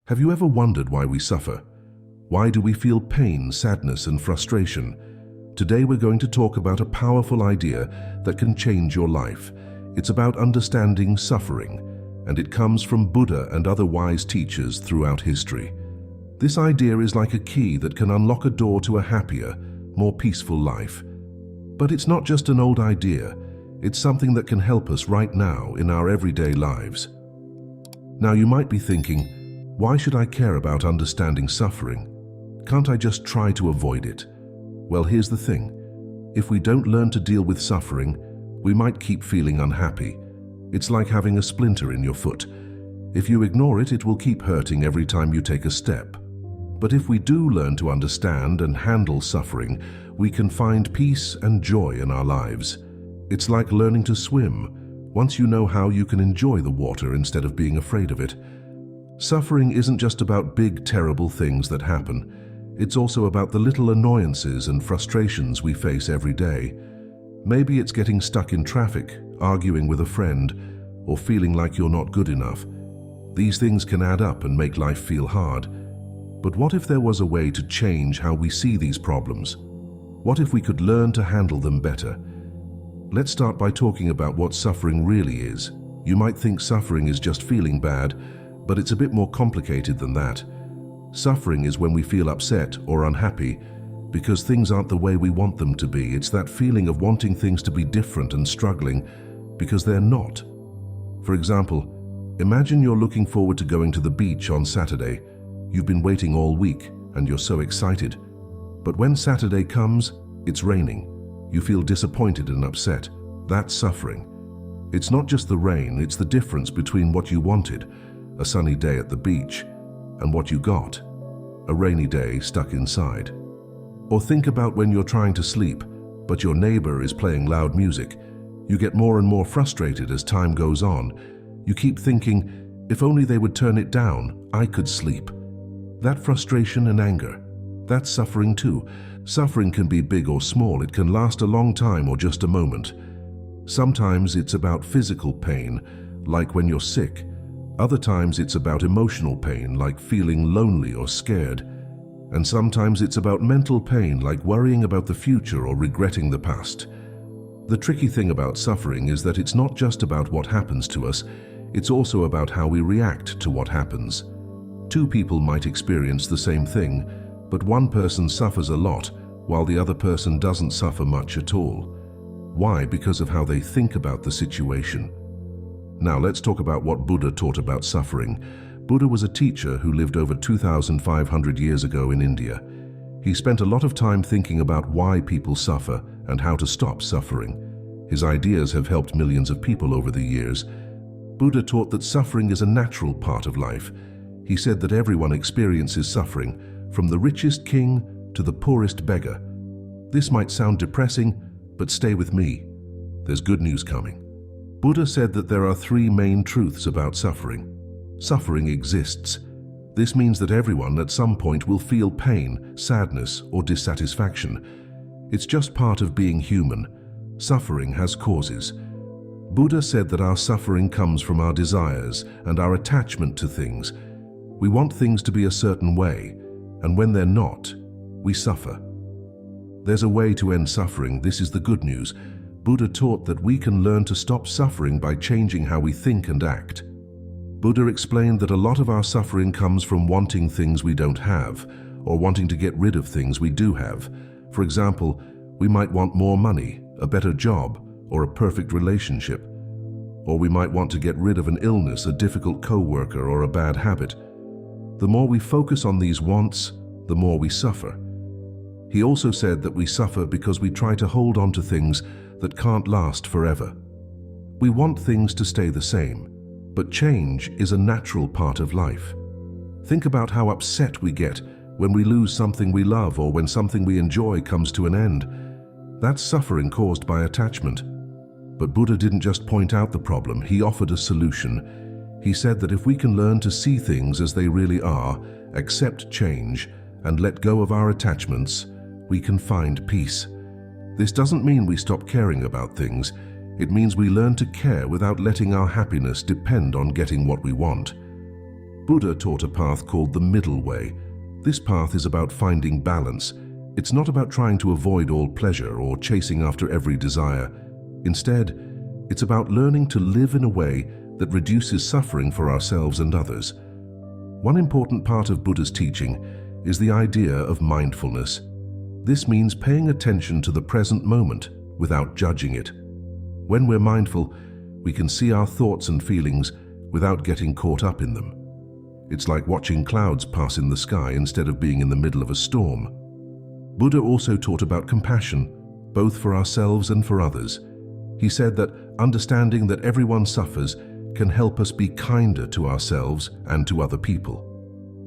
Have you ever wondered why we suffer? Why do we feel pain, sadness, and frustration? Today we're going to talk about a powerful idea that can change your life. It's about understanding suffering, and it comes from Buddha and other wise teachers throughout history. This idea is like a key that can unlock a door to a happier, more peaceful life. But it's not just an old idea, it's something that can help us right now in our everyday lives. Now you might be thinking, why should I care about understanding suffering? Can't I just try to avoid it? Well, here's the thing. If we don't learn to deal with suffering, we might keep feeling unhappy. It's like having a splinter in your foot. If you ignore it, it will keep hurting every time you take a step. But if we do learn to understand and handle suffering, we can find peace and joy in our lives. It's like learning to swim. Once you know how, you can enjoy the water instead of being afraid of it. Suffering isn't just about big, terrible things that happen. It's also about the little annoyances and frustrations we face every day. Maybe it's getting stuck in traffic, arguing with a friend, or feeling like you're not good enough. These things can add up and make life feel hard. But what if there was a way to change how we see these problems? What if we could learn to handle them better? Let's start by talking about what suffering really is. You might think suffering is just feeling bad, but it's a bit more complicated than that. Suffering is when we feel upset or unhappy because things aren't the way we want them to be. It's that feeling of wanting things to be different and struggling because they're not. For example, imagine you're looking forward to going to the beach on Saturday. You've been waiting all week and you're so excited. But when Saturday comes, it's raining. You feel disappointed and upset. That's suffering. It's not just the rain, it's the difference between what you wanted, a sunny day at the beach, and what you got, a rainy day stuck inside. Or think about when you're trying to sleep, but your neighbor is playing loud music. You get more and more frustrated as time goes on. You keep thinking, if only they would turn it down, I could sleep. That frustration and anger, that's suffering too. Suffering can be big or small. It can last a long time or just a moment. Sometimes it's about physical pain, like when you're sick. Other times it's about emotional pain, like feeling lonely or scared. And sometimes it's about mental pain, like worrying about the future or regretting the past. The tricky thing about suffering is that it's not just about what happens to us, it's also about how we react to what happens. Two people might experience the same thing, but one person suffers a lot, while the other person doesn't suffer much at all. Why? Because of how they think about the situation. Now let's talk about what Buddha taught about suffering. Buddha was a teacher who lived over 2,500 years ago in India. He spent a lot of time thinking about why people suffer and how to stop suffering. His ideas have helped millions of people over the years. Buddha taught that suffering is a natural part of life. He said that everyone experiences suffering, from the richest king to the poorest beggar. This might sound depressing, but stay with me. There's good news coming. Buddha said that there are three main truths about suffering. Suffering exists. This means that everyone at some point will feel pain, sadness, or dissatisfaction. It's just part of being human. Suffering has causes. Buddha said that our suffering comes from our desires and our attachment to things. We want things to be a certain way, and when they're not, we suffer. There's a way to end suffering. This is the good news. Buddha taught that we can learn to stop suffering by changing how we think and act. Buddha explained that a lot of our suffering comes from wanting things we don't have, or wanting to get rid of things we do have. For example, we might want more money, a better job, or a perfect relationship. Or we might want to get rid of an illness, a difficult coworker, or a bad habit. The more we focus on these wants, the more we suffer. He also said that we suffer because we try to hold on to things that can't last forever. We want things to stay the same, but change is a natural part of life. Think about how upset we get when we lose something we love or when something we enjoy comes to an end. That's suffering caused by attachment. But Buddha didn't just point out the problem, he offered a solution. He said that if we can learn to see things as they really are, accept change, and let go of our attachments, we can find peace. This doesn't mean we stop caring about things. It means we learn to care without letting our happiness depend on getting what we want. Buddha taught a path called the middle way. This path is about finding balance. It's not about trying to avoid all pleasure or chasing after every desire. Instead, it's about learning to live in a way that reduces suffering for ourselves and others. One important part of Buddha's teaching is the idea of mindfulness. This means paying attention to the present moment without judging it. When we're mindful, we can see our thoughts and feelings without getting caught up in them. It's like watching clouds pass in the sky instead of being in the middle of a storm. Buddha also taught about compassion, both for ourselves and for others. He said that understanding that everyone suffers can help us be kinder to ourselves and to other people.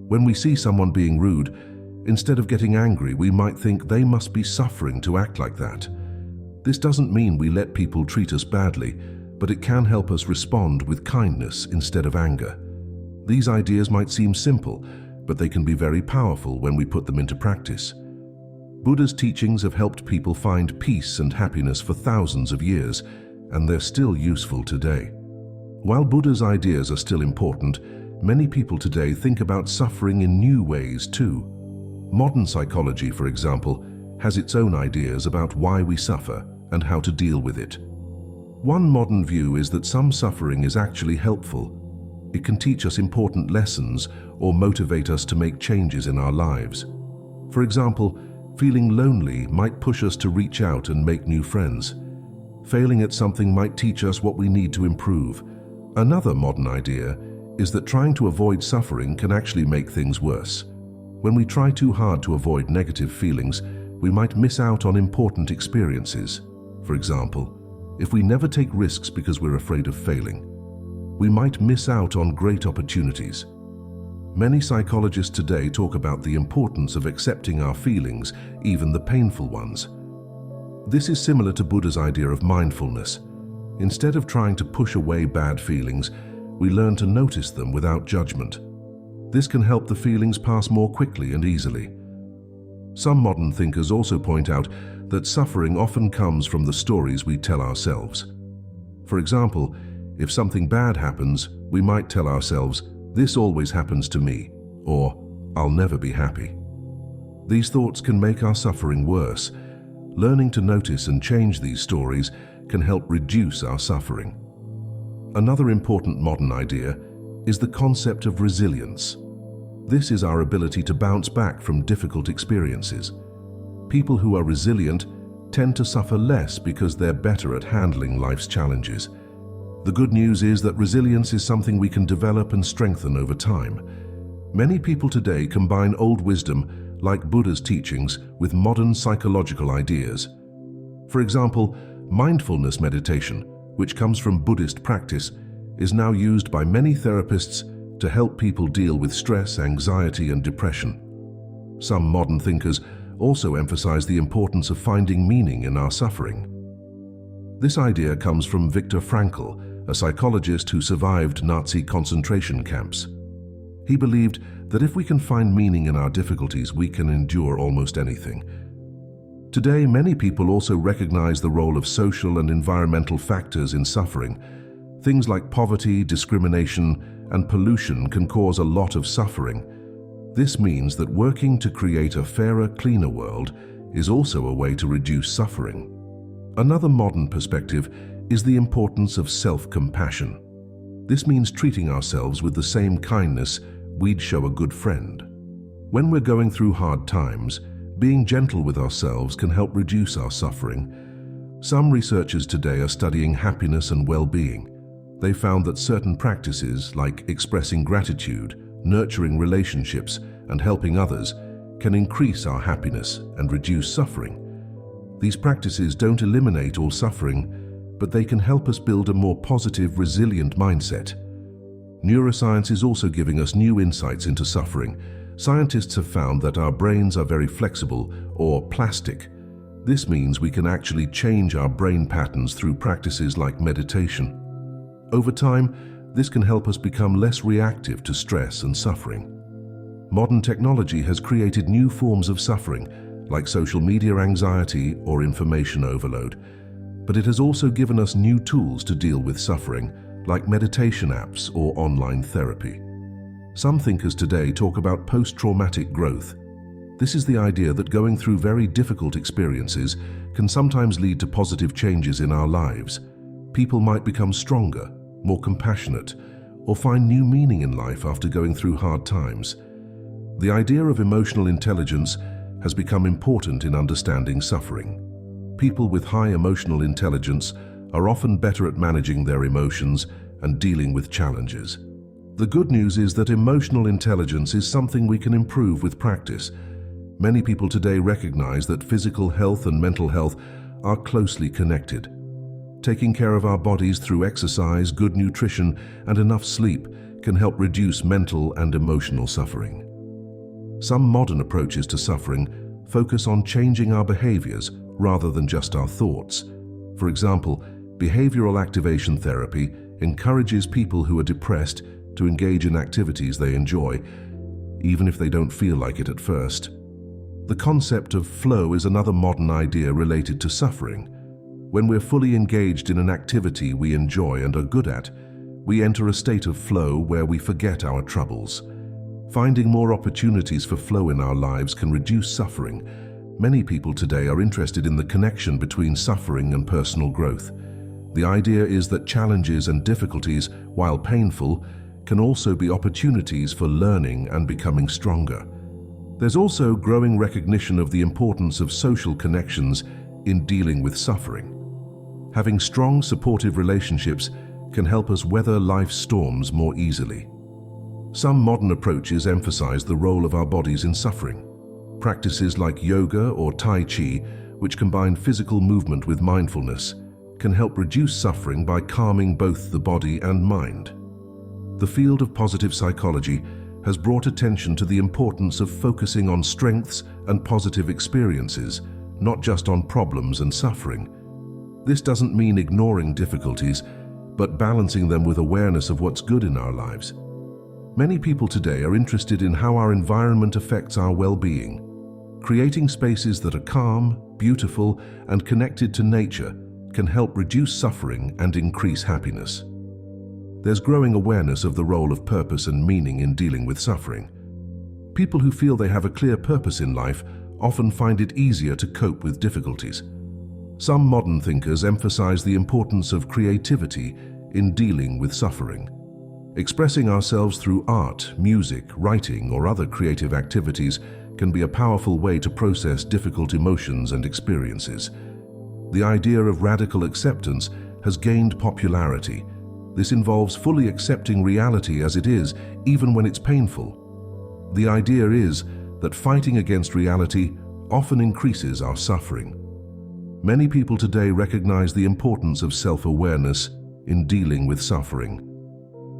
When we see someone being rude, instead of getting angry, we might think they must be suffering to act like that. This doesn't mean we let people treat us badly, but it can help us respond with kindness instead of anger. These ideas might seem simple, but they can be very powerful when we put them into practice. Buddha's teachings have helped people find peace and happiness for thousands of years, and they're still useful today. While Buddha's ideas are still important, many people today think about suffering in new ways too. Modern psychology, for example, has its own ideas about why we suffer and how to deal with it. One modern view is that some suffering is actually helpful. It can teach us important lessons or motivate us to make changes in our lives. For example, feeling lonely might push us to reach out and make new friends. Failing at something might teach us what we need to improve. Another modern idea is that trying to avoid suffering can actually make things worse. When we try too hard to avoid negative feelings, we might miss out on important experiences. For example, if we never take risks because we're afraid of failing, we might miss out on great opportunities. Many psychologists today talk about the importance of accepting our feelings, even the painful ones. This is similar to Buddha's idea of mindfulness. Instead of trying to push away bad feelings, we learn to notice them without judgment. This can help the feelings pass more quickly and easily. Some modern thinkers also point out that suffering often comes from the stories we tell ourselves. For example, if something bad happens, we might tell ourselves, "This always happens to me," or "I'll never be happy." These thoughts can make our suffering worse. Learning to notice and change these stories can help reduce our suffering. Another important modern idea is the concept of resilience. This is our ability to bounce back from difficult experiences. People who are resilient tend to suffer less because they're better at handling life's challenges. The good news is that resilience is something we can develop and strengthen over time. Many people today combine old wisdom, like Buddha's teachings, with modern psychological ideas. For example, mindfulness meditation, which comes from Buddhist practice, is now used by many therapists to help people deal with stress, anxiety, and depression. Some modern thinkers also emphasize the importance of finding meaning in our suffering. This idea comes from Viktor Frankl, a psychologist who survived Nazi concentration camps. He believed that if we can find meaning in our difficulties, we can endure almost anything. Today, many people also recognize the role of social and environmental factors in suffering. Things like poverty, discrimination, and pollution can cause a lot of suffering. This means that working to create a fairer, cleaner world is also a way to reduce suffering. Another modern perspective is the importance of self-compassion. This means treating ourselves with the same kindness we'd show a good friend. When we're going through hard times, being gentle with ourselves can help reduce our suffering. Some researchers today are studying happiness and well-being. They found that certain practices, like expressing gratitude, nurturing relationships, and helping others, can increase our happiness and reduce suffering. These practices don't eliminate all suffering, but they can help us build a more positive, resilient mindset. Neuroscience is also giving us new insights into suffering. Scientists have found that our brains are very flexible, or plastic. This means we can actually change our brain patterns through practices like meditation. Over time, this can help us become less reactive to stress and suffering. Modern technology has created new forms of suffering, like social media anxiety or information overload. But it has also given us new tools to deal with suffering, like meditation apps or online therapy. Some thinkers today talk about post-traumatic growth. This is the idea that going through very difficult experiences can sometimes lead to positive changes in our lives. People might become stronger, more compassionate, or find new meaning in life after going through hard times. The idea of emotional intelligence has become important in understanding suffering. People with high emotional intelligence are often better at managing their emotions and dealing with challenges. The good news is that emotional intelligence is something we can improve with practice. Many people today recognize that physical health and mental health are closely connected. Taking care of our bodies through exercise, good nutrition, and enough sleep can help reduce mental and emotional suffering. Some modern approaches to suffering focus on changing our behaviors rather than just our thoughts. For example, behavioral activation therapy encourages people who are depressed to engage in activities they enjoy, even if they don't feel like it at first. The concept of flow is another modern idea related to suffering. When we're fully engaged in an activity we enjoy and are good at, we enter a state of flow where we forget our troubles. Finding more opportunities for flow in our lives can reduce suffering. Many people today are interested in the connection between suffering and personal growth. The idea is that challenges and difficulties, while painful, can also be opportunities for learning and becoming stronger. There's also growing recognition of the importance of social connections in dealing with suffering. Having strong, supportive relationships can help us weather life's storms more easily. Some modern approaches emphasize the role of our bodies in suffering. Practices like yoga or Tai Chi, which combine physical movement with mindfulness, can help reduce suffering by calming both the body and mind. The field of positive psychology has brought attention to the importance of focusing on strengths and positive experiences, not just on problems and suffering. This doesn't mean ignoring difficulties, but balancing them with awareness of what's good in our lives. Many people today are interested in how our environment affects our well-being. Creating spaces that are calm, beautiful, and connected to nature can help reduce suffering and increase happiness. There's growing awareness of the role of purpose and meaning in dealing with suffering. People who feel they have a clear purpose in life often find it easier to cope with difficulties. Some modern thinkers emphasize the importance of creativity in dealing with suffering. Expressing ourselves through art, music, writing, or other creative activities can be a powerful way to process difficult emotions and experiences. The idea of radical acceptance has gained popularity. This involves fully accepting reality as it is, even when it's painful. The idea is that fighting against reality often increases our suffering. Many people today recognize the importance of self-awareness in dealing with suffering.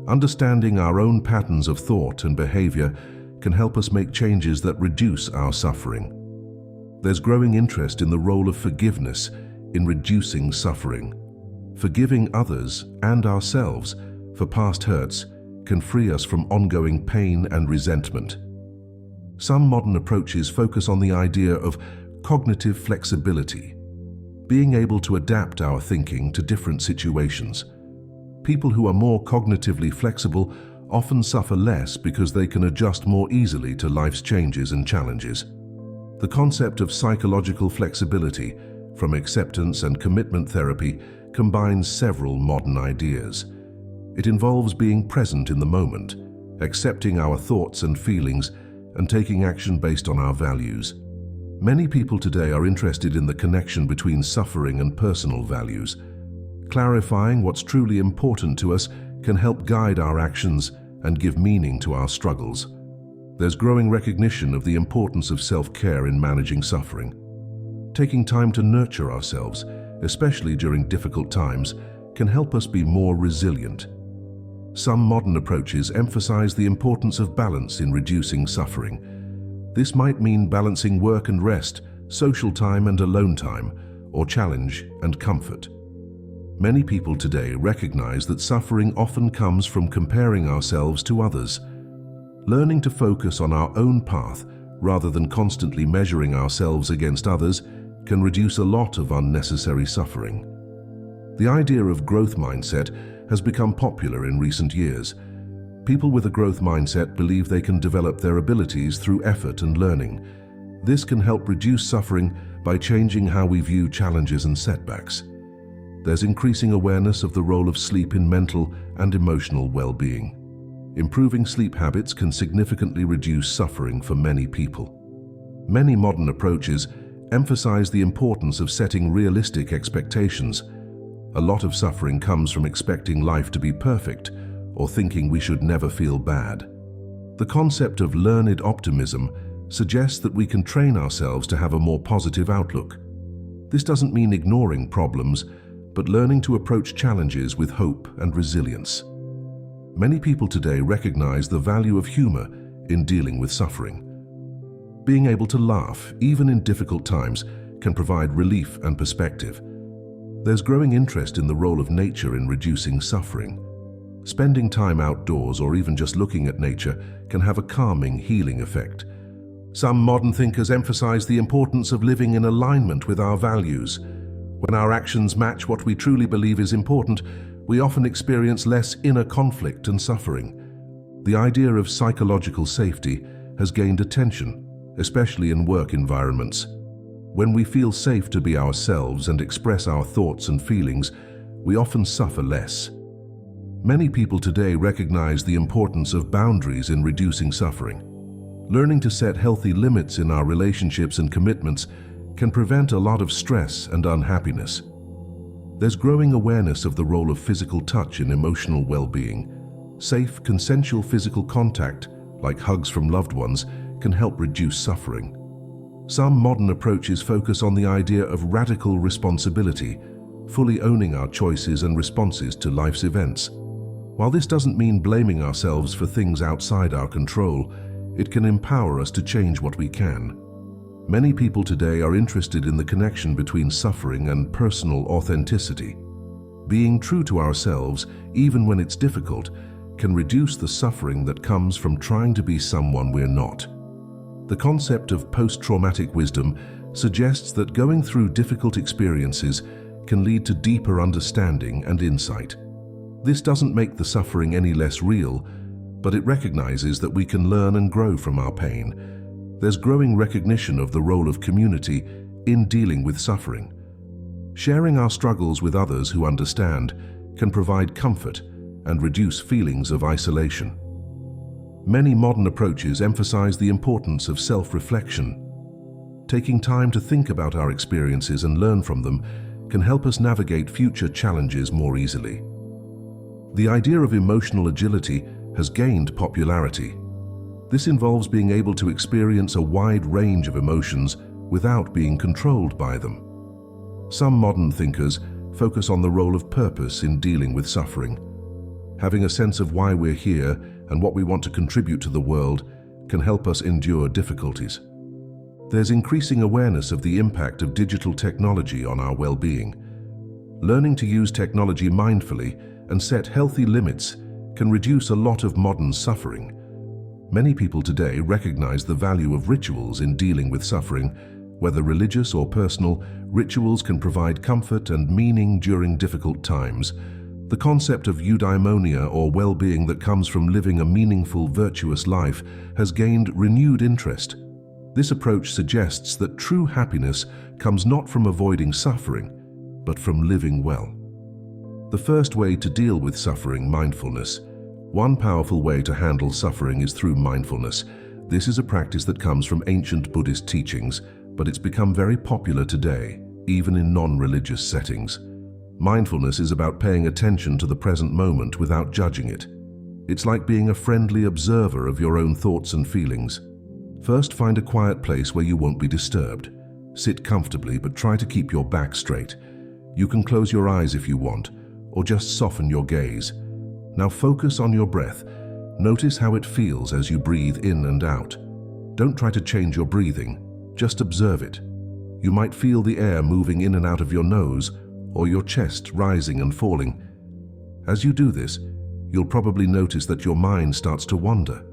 Understanding our own patterns of thought and behavior can help us make changes that reduce our suffering. There's growing interest in the role of forgiveness in reducing suffering. Forgiving others and ourselves for past hurts can free us from ongoing pain and resentment. Some modern approaches focus on the idea of cognitive flexibility, being able to adapt our thinking to different situations. People who are more cognitively flexible often suffer less because they can adjust more easily to life's changes and challenges. The concept of psychological flexibility, from acceptance and commitment therapy, combines several modern ideas. It involves being present in the moment, accepting our thoughts and feelings, and taking action based on our values. Many people today are interested in the connection between suffering and personal values. Clarifying what's truly important to us can help guide our actions and give meaning to our struggles. There's growing recognition of the importance of self-care in managing suffering. Taking time to nurture ourselves, especially during difficult times, can help us be more resilient. Some modern approaches emphasize the importance of balance in reducing suffering. This might mean balancing work and rest, social time and alone time, or challenge and comfort. Many people today recognize that suffering often comes from comparing ourselves to others. Learning to focus on our own path rather than constantly measuring ourselves against others can reduce a lot of unnecessary suffering. The idea of growth mindset has become popular in recent years. People with a growth mindset believe they can develop their abilities through effort and learning. This can help reduce suffering by changing how we view challenges and setbacks. There's increasing awareness of the role of sleep in mental and emotional well-being. Improving sleep habits can significantly reduce suffering for many people. Many modern approaches emphasize the importance of setting realistic expectations. A lot of suffering comes from expecting life to be perfect or thinking we should never feel bad. The concept of learned optimism suggests that we can train ourselves to have a more positive outlook. This doesn't mean ignoring problems, but learning to approach challenges with hope and resilience. Many people today recognize the value of humor in dealing with suffering. Being able to laugh, even in difficult times, can provide relief and perspective. There's growing interest in the role of nature in reducing suffering. Spending time outdoors or even just looking at nature can have a calming, healing effect. Some modern thinkers emphasize the importance of living in alignment with our values. When our actions match what we truly believe is important, we often experience less inner conflict and suffering. The idea of psychological safety has gained attention, especially in work environments. When we feel safe to be ourselves and express our thoughts and feelings, we often suffer less. Many people today recognize the importance of boundaries in reducing suffering. Learning to set healthy limits in our relationships and commitments can prevent a lot of stress and unhappiness. There's growing awareness of the role of physical touch in emotional well-being. Safe, consensual physical contact, like hugs from loved ones, can help reduce suffering. Some modern approaches focus on the idea of radical responsibility, fully owning our choices and responses to life's events. While this doesn't mean blaming ourselves for things outside our control, it can empower us to change what we can. Many people today are interested in the connection between suffering and personal authenticity. Being true to ourselves, even when it's difficult, can reduce the suffering that comes from trying to be someone we're not. The concept of post-traumatic wisdom suggests that going through difficult experiences can lead to deeper understanding and insight. This doesn't make the suffering any less real, but it recognizes that we can learn and grow from our pain. There's growing recognition of the role of community in dealing with suffering. Sharing our struggles with others who understand can provide comfort and reduce feelings of isolation. Many modern approaches emphasize the importance of self-reflection. Taking time to think about our experiences and learn from them can help us navigate future challenges more easily. The idea of emotional agility has gained popularity. This involves being able to experience a wide range of emotions without being controlled by them. Some modern thinkers focus on the role of purpose in dealing with suffering. Having a sense of why we're here and what we want to contribute to the world can help us endure difficulties. There's increasing awareness of the impact of digital technology on our well-being. Learning to use technology mindfully and set healthy limits can reduce a lot of modern suffering. Many people today recognize the value of rituals in dealing with suffering. Whether religious or personal, rituals can provide comfort and meaning during difficult times. The concept of eudaimonia, or well-being that comes from living a meaningful, virtuous life, has gained renewed interest. This approach suggests that true happiness comes not from avoiding suffering, but from living well. The first way to deal with suffering: mindfulness. One powerful way to handle suffering is through mindfulness. This is a practice that comes from ancient Buddhist teachings, but it's become very popular today, even in non-religious settings. Mindfulness is about paying attention to the present moment without judging it. It's like being a friendly observer of your own thoughts and feelings. First, find a quiet place where you won't be disturbed. Sit comfortably, but try to keep your back straight. You can close your eyes if you want, or just soften your gaze. Now focus on your breath. Notice how it feels as you breathe in and out. Don't try to change your breathing, just observe it. You might feel the air moving in and out of your nose, or your chest rising and falling. As you do this, you'll probably notice that your mind starts to wander.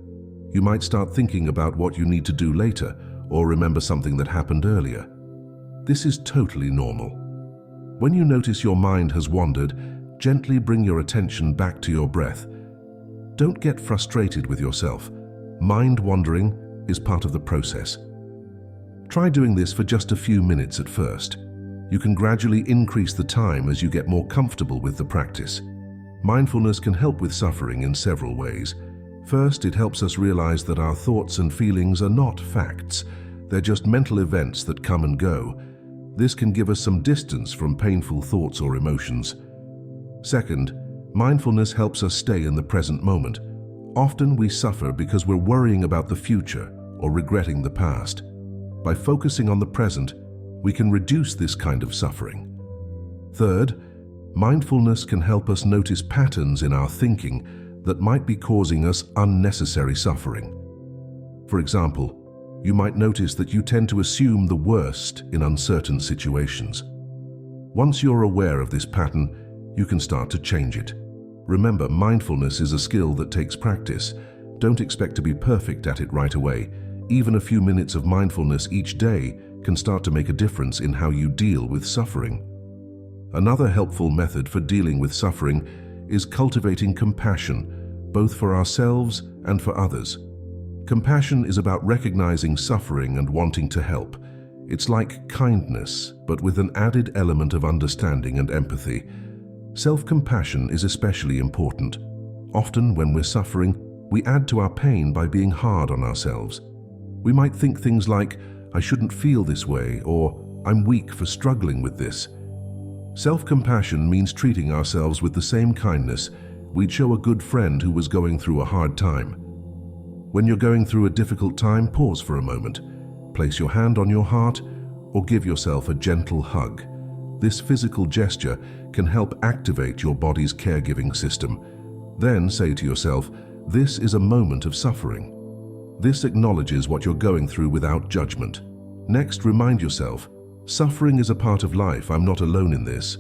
You might start thinking about what you need to do later, or remember something that happened earlier. This is totally normal. When you notice your mind has wandered, gently bring your attention back to your breath. Don't get frustrated with yourself. Mind wandering is part of the process. Try doing this for just a few minutes at first. You can gradually increase the time as you get more comfortable with the practice. Mindfulness can help with suffering in several ways. First, it helps us realize that our thoughts and feelings are not facts. They're just mental events that come and go. This can give us some distance from painful thoughts or emotions. Second, mindfulness helps us stay in the present moment. Often we suffer because we're worrying about the future or regretting the past. By focusing on the present, we can reduce this kind of suffering. Third, mindfulness can help us notice patterns in our thinking that might be causing us unnecessary suffering. For example, you might notice that you tend to assume the worst in uncertain situations. Once you're aware of this pattern, you can start to change it. Remember, mindfulness is a skill that takes practice. Don't expect to be perfect at it right away. Even a few minutes of mindfulness each day can start to make a difference in how you deal with suffering. Another helpful method for dealing with suffering is cultivating compassion, both for ourselves and for others. Compassion is about recognizing suffering and wanting to help. It's like kindness, but with an added element of understanding and empathy. Self-compassion is especially important. Often when we're suffering, we add to our pain by being hard on ourselves. We might think things like, "I shouldn't feel this way," or "I'm weak for struggling with this." Self-compassion means treating ourselves with the same kindness we'd show a good friend who was going through a hard time. When you're going through a difficult time, pause for a moment. Place your hand on your heart or give yourself a gentle hug. This physical gesture can help activate your body's caregiving system. Then say to yourself, "This is a moment of suffering." This acknowledges what you're going through without judgment. Next, remind yourself, "Suffering is a part of life. I'm not alone in this."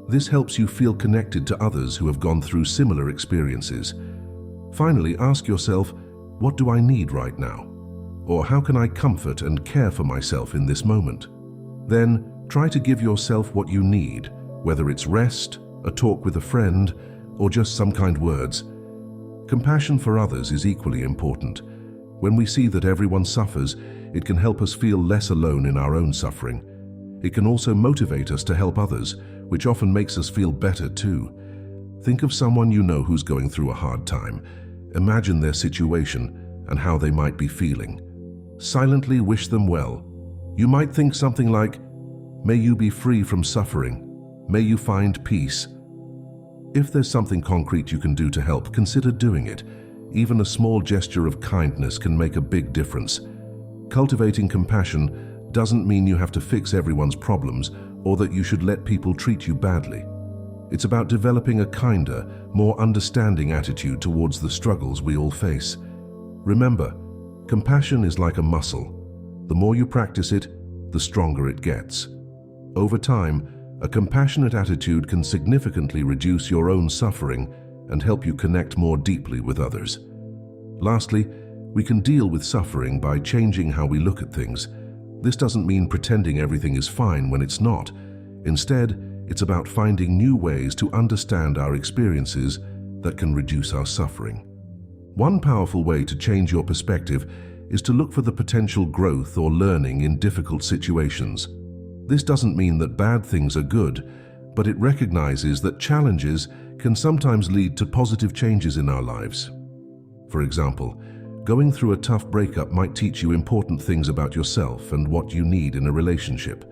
This helps you feel connected to others who have gone through similar experiences. Finally, ask yourself, "What do I need right now?" Or "How can I comfort and care for myself in this moment?" Then, try to give yourself what you need, whether it's rest, a talk with a friend, or just some kind words. Compassion for others is equally important. When we see that everyone suffers, it can help us feel less alone in our own suffering. It can also motivate us to help others, which often makes us feel better too. Think of someone you know who's going through a hard time. Imagine their situation and how they might be feeling. Silently wish them well. You might think something like, "May you be free from suffering. May you find peace." If there's something concrete you can do to help, consider doing it. Even a small gesture of kindness can make a big difference. Cultivating compassion doesn't mean you have to fix everyone's problems or that you should let people treat you badly. It's about developing a kinder, more understanding attitude towards the struggles we all face. Remember, compassion is like a muscle. The more you practice it, the stronger it gets. Over time, a compassionate attitude can significantly reduce your own suffering and help you connect more deeply with others. Lastly, we can deal with suffering by changing how we look at things. This doesn't mean pretending everything is fine when it's not. Instead, it's about finding new ways to understand our experiences that can reduce our suffering. One powerful way to change your perspective is to look for the potential growth or learning in difficult situations. This doesn't mean that bad things are good, but it recognizes that challenges can sometimes lead to positive changes in our lives. For example, going through a tough breakup might teach you important things about yourself and what you need in a relationship.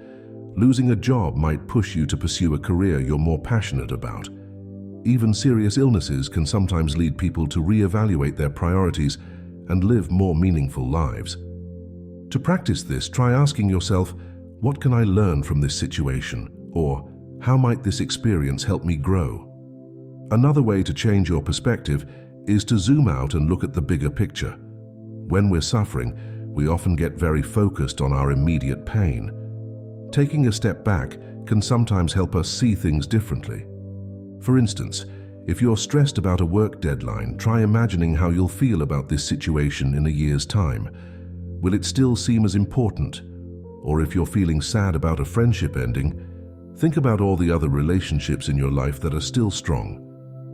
Losing a job might push you to pursue a career you're more passionate about. Even serious illnesses can sometimes lead people to reevaluate their priorities and live more meaningful lives. To practice this, try asking yourself, "What can I learn from this situation?" Or, "How might this experience help me grow?" Another way to change your perspective is to zoom out and look at the bigger picture. When we're suffering, we often get very focused on our immediate pain. Taking a step back can sometimes help us see things differently. For instance, if you're stressed about a work deadline, try imagining how you'll feel about this situation in a year's time. Will it still seem as important? Or if you're feeling sad about a friendship ending, think about all the other relationships in your life that are still strong.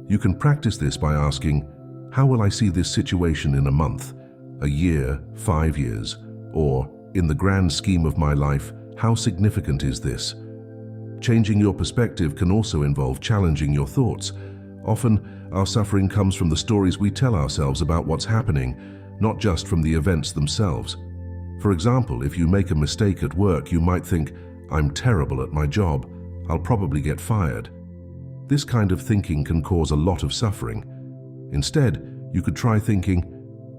You can practice this by asking, How will I see this situation in a month, a year, 5 years? Or, in the grand scheme of my life, how significant is this? Changing your perspective can also involve challenging your thoughts. Often, our suffering comes from the stories we tell ourselves about what's happening, not just from the events themselves. For example, if you make a mistake at work, you might think, "I'm terrible at my job. I'll probably get fired." This kind of thinking can cause a lot of suffering. Instead, you could try thinking,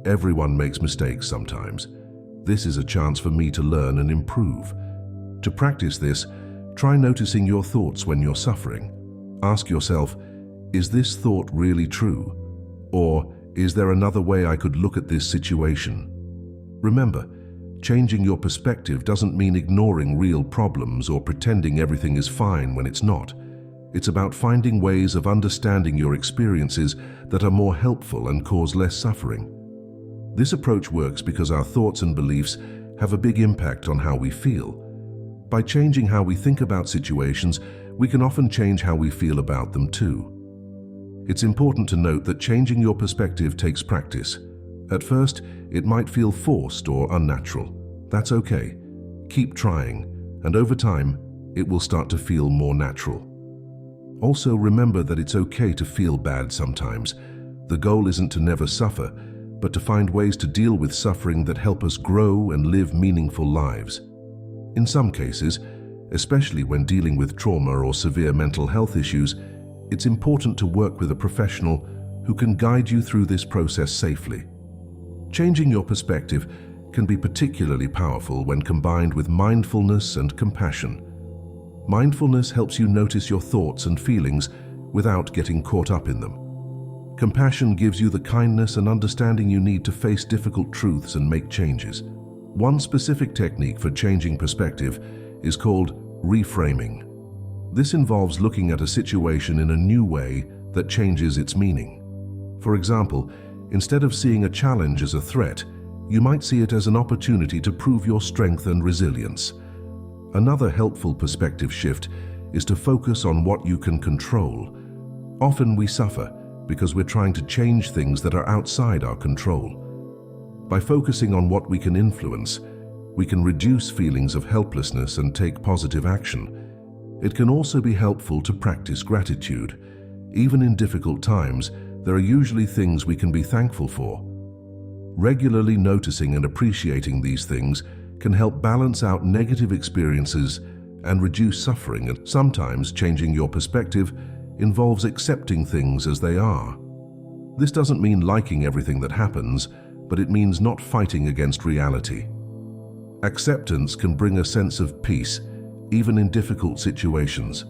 "Everyone makes mistakes sometimes. This is a chance for me to learn and improve." To practice this, try noticing your thoughts when you're suffering. Ask yourself, is this thought really true? Or is there another way I could look at this situation? Remember, changing your perspective doesn't mean ignoring real problems or pretending everything is fine when it's not. It's about finding ways of understanding your experiences that are more helpful and cause less suffering. This approach works because our thoughts and beliefs have a big impact on how we feel. By changing how we think about situations, we can often change how we feel about them too. It's important to note that changing your perspective takes practice. At first, it might feel forced or unnatural. That's okay. Keep trying, and over time, it will start to feel more natural. Also, remember that it's okay to feel bad sometimes. The goal isn't to never suffer, but to find ways to deal with suffering that help us grow and live meaningful lives. In some cases, especially when dealing with trauma or severe mental health issues, it's important to work with a professional who can guide you through this process safely. Changing your perspective can be particularly powerful when combined with mindfulness and compassion. Mindfulness helps you notice your thoughts and feelings without getting caught up in them. Compassion gives you the kindness and understanding you need to face difficult truths and make changes. One specific technique for changing perspective is called reframing. This involves looking at a situation in a new way that changes its meaning. For example, instead of seeing a challenge as a threat, you might see it as an opportunity to prove your strength and resilience. Another helpful perspective shift is to focus on what you can control. Often we suffer because we're trying to change things that are outside our control. By focusing on what we can influence, we can reduce feelings of helplessness and take positive action. It can also be helpful to practice gratitude. Even in difficult times, there are usually things we can be thankful for. Regularly noticing and appreciating these things can help balance out negative experiences and reduce suffering. And sometimes changing your perspective involves accepting things as they are. This doesn't mean liking everything that happens, but it means not fighting against reality. Acceptance can bring a sense of peace, even in difficult situations.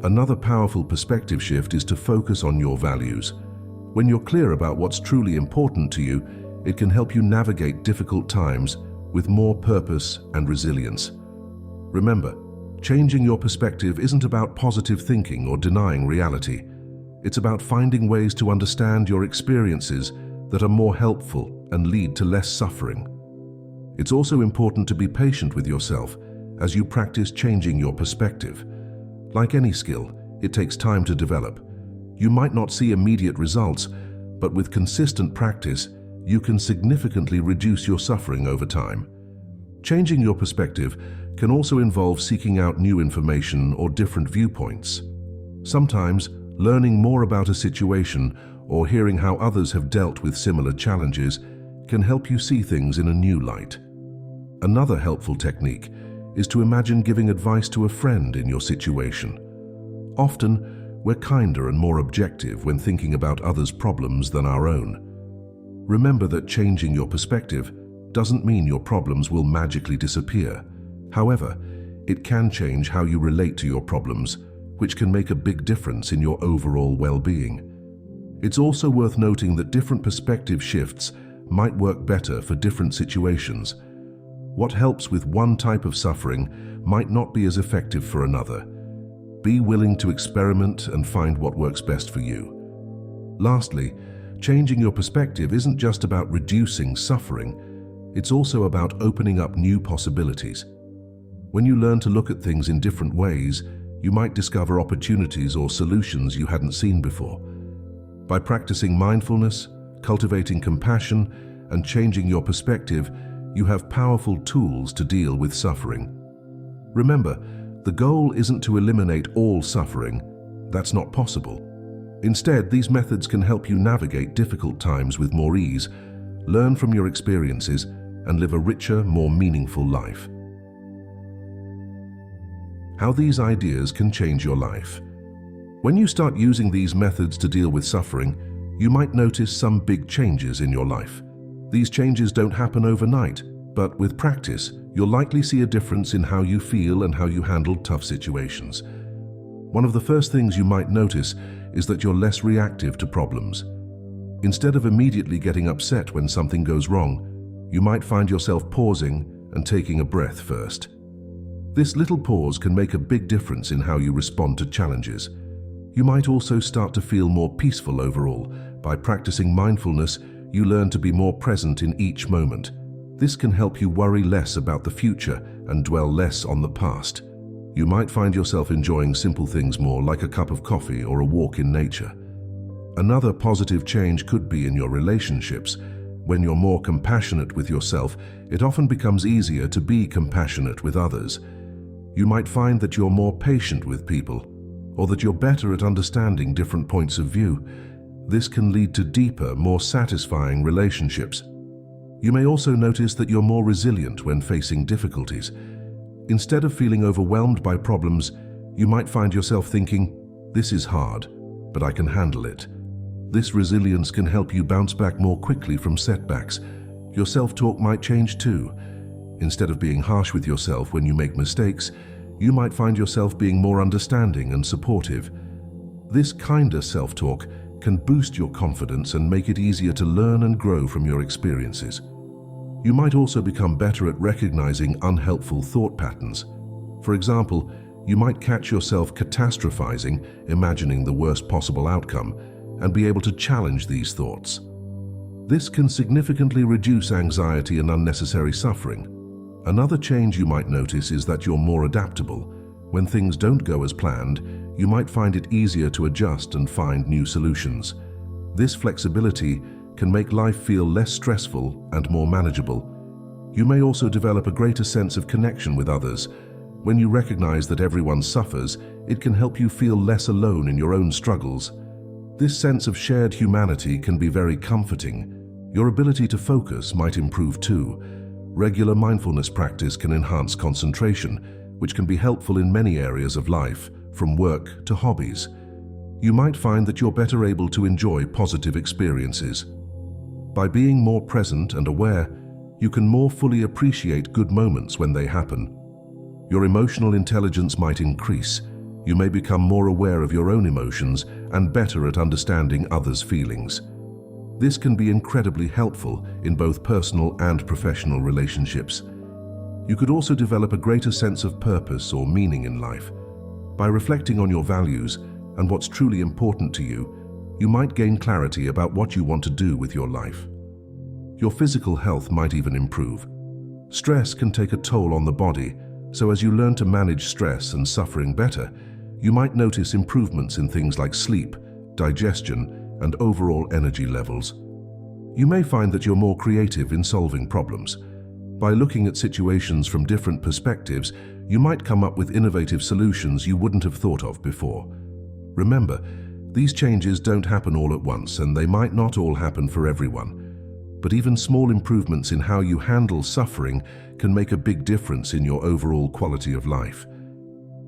Another powerful perspective shift is to focus on your values. When you're clear about what's truly important to you, it can help you navigate difficult times with more purpose and resilience. Remember, changing your perspective isn't about positive thinking or denying reality. It's about finding ways to understand your experiences that are more helpful and lead to less suffering. It's also important to be patient with yourself as you practice changing your perspective. Like any skill, it takes time to develop. You might not see immediate results, but with consistent practice, you can significantly reduce your suffering over time. Changing your perspective can also involve seeking out new information or different viewpoints. Sometimes, learning more about a situation or hearing how others have dealt with similar challenges can help you see things in a new light. Another helpful technique is to imagine giving advice to a friend in your situation. Often, we're kinder and more objective when thinking about others' problems than our own. Remember that changing your perspective doesn't mean your problems will magically disappear. However, it can change how you relate to your problems, which can make a big difference in your overall well-being. It's also worth noting that different perspective shifts might work better for different situations. What helps with one type of suffering might not be as effective for another. Be willing to experiment and find what works best for you. Lastly, changing your perspective isn't just about reducing suffering, it's also about opening up new possibilities. When you learn to look at things in different ways, you might discover opportunities or solutions you hadn't seen before. By practicing mindfulness, cultivating compassion, and changing your perspective, you have powerful tools to deal with suffering. Remember, the goal isn't to eliminate all suffering. That's not possible. Instead, these methods can help you navigate difficult times with more ease, learn from your experiences, and live a richer, more meaningful life. How these ideas can change your life. When you start using these methods to deal with suffering, you might notice some big changes in your life. These changes don't happen overnight, but with practice, you'll likely see a difference in how you feel and how you handle tough situations. One of the first things you might notice is that you're less reactive to problems. Instead of immediately getting upset when something goes wrong, you might find yourself pausing and taking a breath first. This little pause can make a big difference in how you respond to challenges. You might also start to feel more peaceful overall. By practicing mindfulness, you learn to be more present in each moment. This can help you worry less about the future and dwell less on the past. You might find yourself enjoying simple things more, like a cup of coffee or a walk in nature. Another positive change could be in your relationships. When you're more compassionate with yourself, it often becomes easier to be compassionate with others. You might find that you're more patient with people, or that you're better at understanding different points of view. This can lead to deeper, more satisfying relationships. You may also notice that you're more resilient when facing difficulties. Instead of feeling overwhelmed by problems, you might find yourself thinking, "This is hard, but I can handle it." This resilience can help you bounce back more quickly from setbacks. Your self-talk might change too. Instead of being harsh with yourself when you make mistakes, you might find yourself being more understanding and supportive. This kinder self-talk can boost your confidence and make it easier to learn and grow from your experiences. You might also become better at recognizing unhelpful thought patterns. For example, you might catch yourself catastrophizing, imagining the worst possible outcome, and be able to challenge these thoughts. This can significantly reduce anxiety and unnecessary suffering. Another change you might notice is that you're more adaptable. When things don't go as planned, you might find it easier to adjust and find new solutions. This flexibility can make life feel less stressful and more manageable. You may also develop a greater sense of connection with others. When you recognize that everyone suffers, it can help you feel less alone in your own struggles. This sense of shared humanity can be very comforting. Your ability to focus might improve too. Regular mindfulness practice can enhance concentration, which can be helpful in many areas of life, from work to hobbies. You might find that you're better able to enjoy positive experiences. By being more present and aware, you can more fully appreciate good moments when they happen. Your emotional intelligence might increase. You may become more aware of your own emotions and better at understanding others' feelings. This can be incredibly helpful in both personal and professional relationships. You could also develop a greater sense of purpose or meaning in life. By reflecting on your values and what's truly important to you, you might gain clarity about what you want to do with your life. Your physical health might even improve. Stress can take a toll on the body, so as you learn to manage stress and suffering better, you might notice improvements in things like sleep, digestion, and overall energy levels. You may find that you're more creative in solving problems. By looking at situations from different perspectives, you might come up with innovative solutions you wouldn't have thought of before. Remember, these changes don't happen all at once, and they might not all happen for everyone. But even small improvements in how you handle suffering can make a big difference in your overall quality of life.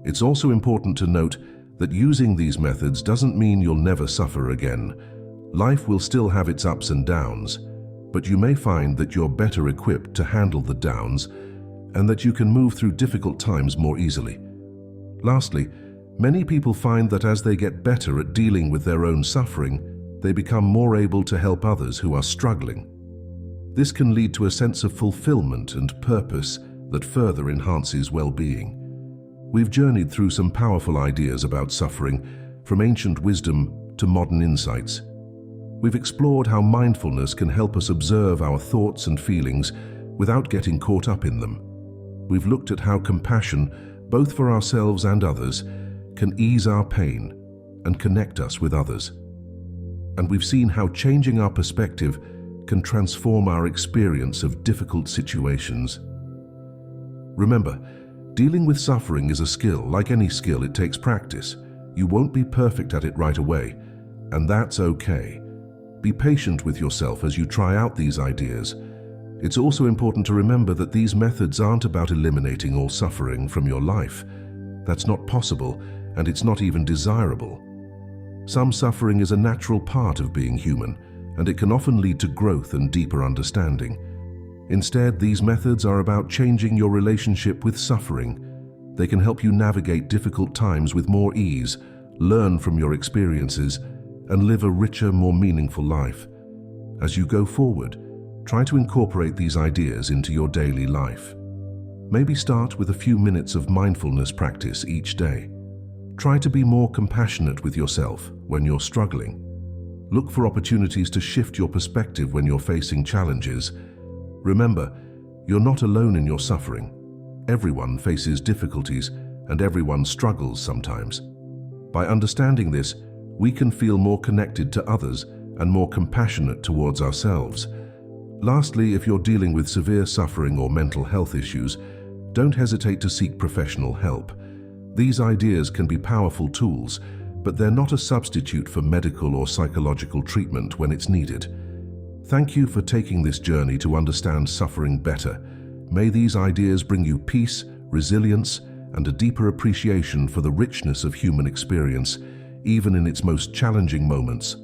It's also important to note that using these methods doesn't mean you'll never suffer again. Life will still have its ups and downs, but you may find that you're better equipped to handle the downs and that you can move through difficult times more easily. Lastly, many people find that as they get better at dealing with their own suffering, they become more able to help others who are struggling. This can lead to a sense of fulfillment and purpose that further enhances well-being. We've journeyed through some powerful ideas about suffering, from ancient wisdom to modern insights. We've explored how mindfulness can help us observe our thoughts and feelings without getting caught up in them. We've looked at how compassion, both for ourselves and others, can ease our pain and connect us with others. and we've seen how changing our perspective can transform our experience of difficult situations. Remember, dealing with suffering is a skill. Like any skill, it takes practice. You won't be perfect at it right away, and that's okay. Be patient with yourself as you try out these ideas. It's also important to remember that these methods aren't about eliminating all suffering from your life. That's not possible, and it's not even desirable. Some suffering is a natural part of being human, and it can often lead to growth and deeper understanding. Instead, these methods are about changing your relationship with suffering. They can help you navigate difficult times with more ease, learn from your experiences, and live a richer, more meaningful life. As you go forward, try to incorporate these ideas into your daily life. Maybe start with a few minutes of mindfulness practice each day. Try to be more compassionate with yourself when you're struggling. Look for opportunities to shift your perspective when you're facing challenges. Remember, you're not alone in your suffering. Everyone faces difficulties, and everyone struggles sometimes. By understanding this, we can feel more connected to others and more compassionate towards ourselves. Lastly, if you're dealing with severe suffering or mental health issues, don't hesitate to seek professional help. These ideas can be powerful tools, but they're not a substitute for medical or psychological treatment when it's needed. Thank you for taking this journey to understand suffering better. May these ideas bring you peace, resilience, and a deeper appreciation for the richness of human experience, even in its most challenging moments.